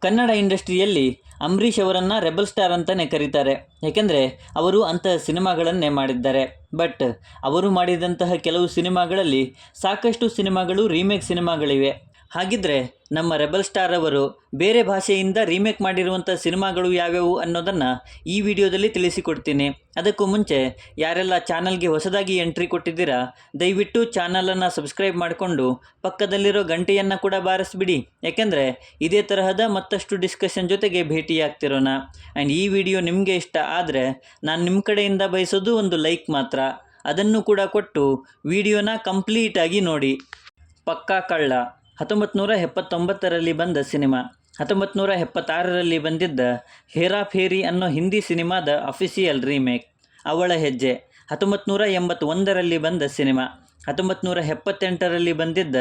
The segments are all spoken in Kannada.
ಕನ್ನಡ ಇಂಡಸ್ಟ್ರಿಯಲ್ಲಿ ಅಂಬರೀಷ್ ಅವರನ್ನು ರೆಬಲ್ ಸ್ಟಾರ್ ಅಂತಲೇ ಕರೀತಾರೆ. ಏಕೆಂದರೆ ಅವರು ಅಂತಹ ಸಿನಿಮಾಗಳನ್ನೇ ಮಾಡಿದ್ದಾರೆ. ಬಟ್ ಅವರು ಮಾಡಿದಂತಹ ಕೆಲವು ಸಿನಿಮಾಗಳಲ್ಲಿ ಸಾಕಷ್ಟು ಸಿನಿಮಾಗಳು ರೀಮೇಕ್ ಸಿನಿಮಾಗಳಿವೆ. ಹಾಗಿದ್ರೆ ನಮ್ಮ ರೆಬಲ್ ಸ್ಟಾರ್ ಅವರು ಬೇರೆ ಭಾಷೆಯಿಂದ ರೀಮೇಕ್ ಮಾಡಿರುವಂಥ ಸಿನಿಮಾಗಳು ಯಾವ್ಯಾವು ಅನ್ನೋದನ್ನು ಈ ವಿಡಿಯೋದಲ್ಲಿ ತಿಳಿಸಿಕೊಡ್ತೀನಿ. ಅದಕ್ಕೂ ಮುಂಚೆ ಯಾರೆಲ್ಲ ಚಾನಲ್ಗೆ ಹೊಸದಾಗಿ ಎಂಟ್ರಿ ಕೊಟ್ಟಿದ್ದೀರಾ ದಯವಿಟ್ಟು ಚಾನಲನ್ನು ಸಬ್ಸ್ಕ್ರೈಬ್ ಮಾಡಿಕೊಂಡು ಪಕ್ಕದಲ್ಲಿರೋ ಗಂಟೆಯನ್ನು ಕೂಡ ಬಾರಿಸ್ಬಿಡಿ. ಯಾಕೆಂದರೆ ಇದೇ ತರಹದ ಮತ್ತಷ್ಟು ಡಿಸ್ಕಷನ್ ಜೊತೆಗೆ ಭೇಟಿಯಾಗ್ತಿರೋಣ. ಆ್ಯಂಡ್ ಈ ವಿಡಿಯೋ ನಿಮಗೆ ಇಷ್ಟ ಆದರೆ ನಾನು ನಿಮ್ಮ ಕಡೆಯಿಂದ ಬಯಸೋದು ಒಂದು ಲೈಕ್ ಮಾತ್ರ. ಅದನ್ನು ಕೂಡ ಕೊಟ್ಟು ವಿಡಿಯೋನ ಕಂಪ್ಲೀಟಾಗಿ ನೋಡಿ. ಪಕ್ಕಾ ಕಳ್ಳ 1979ರಲ್ಲಿ ಬಂದ ಸಿನಿಮಾ. 1976ರಲ್ಲಿ ಬಂದಿದ್ದ ಹೇರಾ ಫೇರಿ ಅನ್ನೋ ಹಿಂದಿ ಸಿನಿಮಾದ ಅಫಿಷಿಯಲ್ ರೀಮೇಕ್. ಅವಳ ಹೆಜ್ಜೆ 1981ರಲ್ಲಿ ಬಂದ ಸಿನಿಮಾ. 1978ರಲ್ಲಿ ಬಂದಿದ್ದ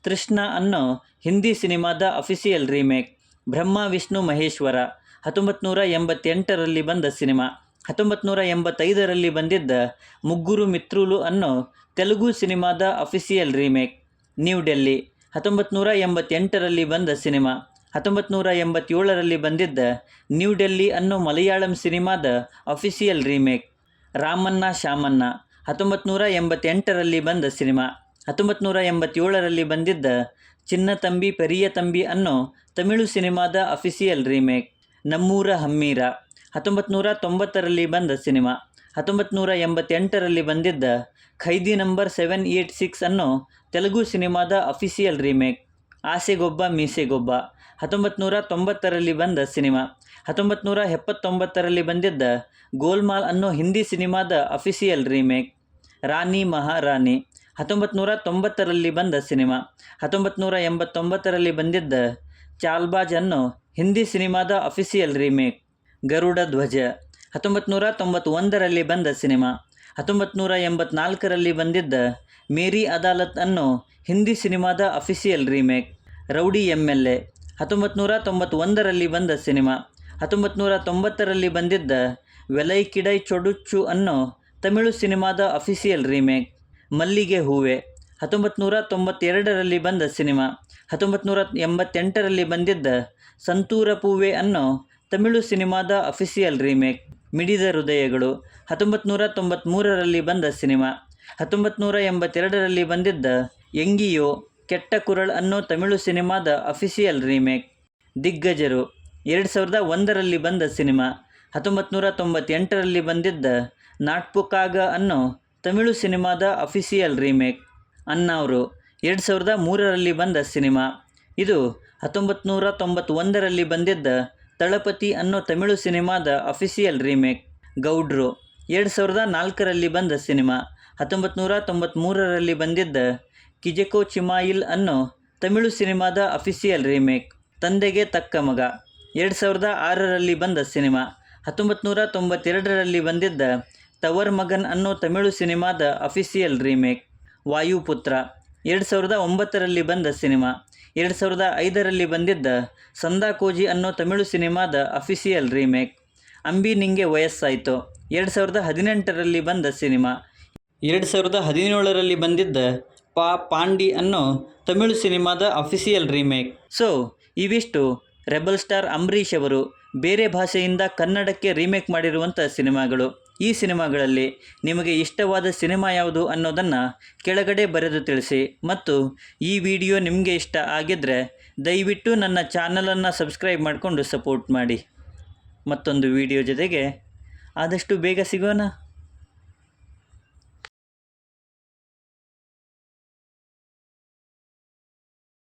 ತೃಷ್ಣ ಅನ್ನೋ ಹಿಂದಿ ಸಿನಿಮಾದ ಅಫಿಷಿಯಲ್ ರೀಮೇಕ್. ಬ್ರಹ್ಮ ವಿಷ್ಣು ಮಹೇಶ್ವರ 1988ರಲ್ಲಿ ಬಂದ ಸಿನಿಮಾ. 1985ರಲ್ಲಿ ಬಂದಿದ್ದ ಮುಗ್ಗುರು ಮಿತ್ರುಲು ಅನ್ನೋ ತೆಲುಗು ಸಿನಿಮಾದ ಅಫಿಷಿಯಲ್ ರೀಮೇಕ್. ನ್ಯೂ ಡೆಲ್ಲಿ 1988ರಲ್ಲಿ ಬಂದ ಸಿನಿಮಾ. 1987ರಲ್ಲಿ ಬಂದಿದ್ದ ನ್ಯೂ ಡೆಲ್ಲಿ ಅನ್ನೋ ಮಲಯಾಳಂ ಸಿನಿಮಾದ ಅಫಿಷಿಯಲ್ ರೀಮೇಕ್. ರಾಮಣ್ಣ ಶಾಮಣ್ಣ 1988ರಲ್ಲಿ ಬಂದ ಸಿನಿಮಾ. 1987ರಲ್ಲಿ ಬಂದಿದ್ದ ಚಿನ್ನ ತಂಬಿ ಪೆರಿಯ ತಂಬಿ ಅನ್ನೋ ತಮಿಳು ಸಿನಿಮಾದ ಅಫಿಷಿಯಲ್ ರೀಮೇಕ್. ನಮ್ಮೂರ ಹಮ್ಮೀರ 1990ರಲ್ಲಿ ಬಂದ ಸಿನಿಮಾ. 1988ರಲ್ಲಿ ಬಂದಿದ್ದ ಖೈದಿ ನಂಬರ್ 786 ಅನ್ನೋ ತೆಲುಗು ಸಿನಿಮಾದ ಅಫಿಷಿಯಲ್ ರೀಮೇಕ್. ಆಸೆಗೊಬ್ಬ ಮೀಸೆಗೊಬ್ಬ 1990ರಲ್ಲಿ ಬಂದ ಸಿನಿಮಾ. 1979ರಲ್ಲಿ ಬಂದಿದ್ದ ಗೋಲ್ಮಾಲ್ ಅನ್ನೋ ಹಿಂದಿ ಸಿನಿಮಾದ ಅಫಿಷಿಯಲ್ ರೀಮೇಕ್. ರಾಣಿ ಮಹಾರಾಣಿ 1990ರಲ್ಲಿ ಬಂದ ಸಿನಿಮಾ. 1989ರಲ್ಲಿ ಬಂದಿದ್ದ ಚಾಲ್ಬಾಜ್ ಅನ್ನೋ ಹಿಂದಿ ಸಿನಿಮಾದ ಅಫಿಷಿಯಲ್ ರೀಮೇಕ್. ಗರುಡ ಧ್ವಜ 1991ರಲ್ಲಿ ಬಂದ ಸಿನಿಮಾ. 1984ರಲ್ಲಿ ಬಂದಿದ್ದ ಮೇರಿ ಅದಾಲತ್ ಅನ್ನೋ ಹಿಂದಿ ಸಿನಿಮಾದ ಅಫಿಷಿಯಲ್ ರೀಮೇಕ್. ರೌಡಿ MLA 1991ರಲ್ಲಿ ಬಂದ ಸಿನಿಮಾ. 1990ರಲ್ಲಿ ಬಂದಿದ್ದ ವೆಲೈ ಕಿಡೈ ಚೊಡುಚ್ಚು ಅನ್ನೋ ತಮಿಳು ಸಿನಿಮಾದ ಅಫಿಷಿಯಲ್ ರೀಮೇಕ್. ಮಲ್ಲಿಗೆ ಹೂವೆ 1992ರಲ್ಲಿ ಬಂದ ಸಿನಿಮಾ. 1988ರಲ್ಲಿ ಬಂದಿದ್ದ ಸಂತೂರ ಪೂವೆ ಅನ್ನೋ ತಮಿಳು ಸಿನಿಮಾದ ಅಫಿಷಿಯಲ್ ರೀಮೇಕ್. ಮಿಡಿದ ಹೃದಯಗಳು 1993ರಲ್ಲಿ ಬಂದ ಸಿನಿಮಾ. 1982ರಲ್ಲಿ ಬಂದಿದ್ದ ಎಂಗಿಯೋ ಕೆಟ್ಟ ಕುರಳ್ ಅನ್ನೋ ತಮಿಳು ಸಿನಿಮಾದ ಅಫಿಷಿಯಲ್ ರೀಮೇಕ್. ದಿಗ್ಗಜರು 2001ರಲ್ಲಿ ಬಂದ ಸಿನಿಮಾ. 1998ರಲ್ಲಿ ಬಂದಿದ್ದ ನಾಟ್ಪುಕಾಗ ಅನ್ನೋ ತಮಿಳು ಸಿನಿಮಾದ ಅಫಿಷಿಯಲ್ ರೀಮೇಕ್. ಅನ್ನಾವ್ರು 2003ರಲ್ಲಿ ಬಂದ ಸಿನಿಮಾ. ಇದು 1991ರಲ್ಲಿ ಬಂದಿದ್ದ ತಳಪತಿ ಅನ್ನೋ ತಮಿಳು ಸಿನಿಮಾದ ಅಫಿಷಿಯಲ್ ರೀಮೇಕ್. ಗೌಡ್ರು 2004ರಲ್ಲಿ ಬಂದ ಸಿನಿಮಾ. 1993ರಲ್ಲಿ ಬಂದಿದ್ದ ಕಿಜೆಕೋ ಚಿಮಾಯಿಲ್ ಅನ್ನೋ ತಮಿಳು ಸಿನಿಮಾದ ಅಫಿಷಿಯಲ್ ರೀಮೇಕ್. ತಂದೆಗೆ ತಕ್ಕ ಮಗ 2006ರಲ್ಲಿ ಬಂದ ಸಿನಿಮಾ. 1992ರಲ್ಲಿ ಬಂದಿದ್ದ ತವರ್ ಮಗನ್ ಅನ್ನೋ ತಮಿಳು ಸಿನಿಮಾದ ಅಫಿಷಿಯಲ್ ರೀಮೇಕ್. ವಾಯುಪುತ್ರ 2009ರಲ್ಲಿ ಬಂದ ಸಿನಿಮಾ. 2005ರಲ್ಲಿ ಬಂದಿದ್ದ ಸಂದಾಕೋಜಿ ಅನ್ನೋ ತಮಿಳು ಸಿನಿಮಾದ ಅಫಿಷಿಯಲ್ ರೀಮೇಕ್. ಅಂಬಿ ನಿಂಗೆ ವಯಸ್ಸಾಯಿತು 2018ರಲ್ಲಿ ಬಂದ ಸಿನಿಮಾ. 2017ರಲ್ಲಿ ಬಂದಿದ್ದ ಪಾಂಡಿ ಅನ್ನೋ ತಮಿಳು ಸಿನಿಮಾದ ಅಫಿಷಿಯಲ್ ರೀಮೇಕ್. ಸೊ ಇವಿಷ್ಟು ರೆಬಲ್ ಸ್ಟಾರ್ ಅಂಬರೀಷ್ ಅವರು ಬೇರೆ ಭಾಷೆಯಿಂದ ಕನ್ನಡಕ್ಕೆ ರೀಮೇಕ್ ಮಾಡಿರುವಂಥ ಸಿನಿಮಾಗಳು. ಈ ಸಿನಿಮಾಗಳಲ್ಲಿ ನಿಮಗೆ ಇಷ್ಟವಾದ ಸಿನಿಮಾ ಯಾವುದು ಅನ್ನೋದನ್ನು ಕೆಳಗಡೆ ಬರೆದು ತಿಳಿಸಿ. ಮತ್ತು ಈ ವಿಡಿಯೋ ನಿಮಗೆ ಇಷ್ಟ ಆಗಿದ್ದರೆ ದಯವಿಟ್ಟು ನನ್ನ ಚಾನಲನ್ನು ಸಬ್ಸ್ಕ್ರೈಬ್ ಮಾಡಿಕೊಂಡು ಸಪೋರ್ಟ್ ಮಾಡಿ. ಮತ್ತೊಂದು ವಿಡಿಯೋ ಜೊತೆಗೆ ಆದಷ್ಟು ಬೇಗ ಸಿಗೋಣ.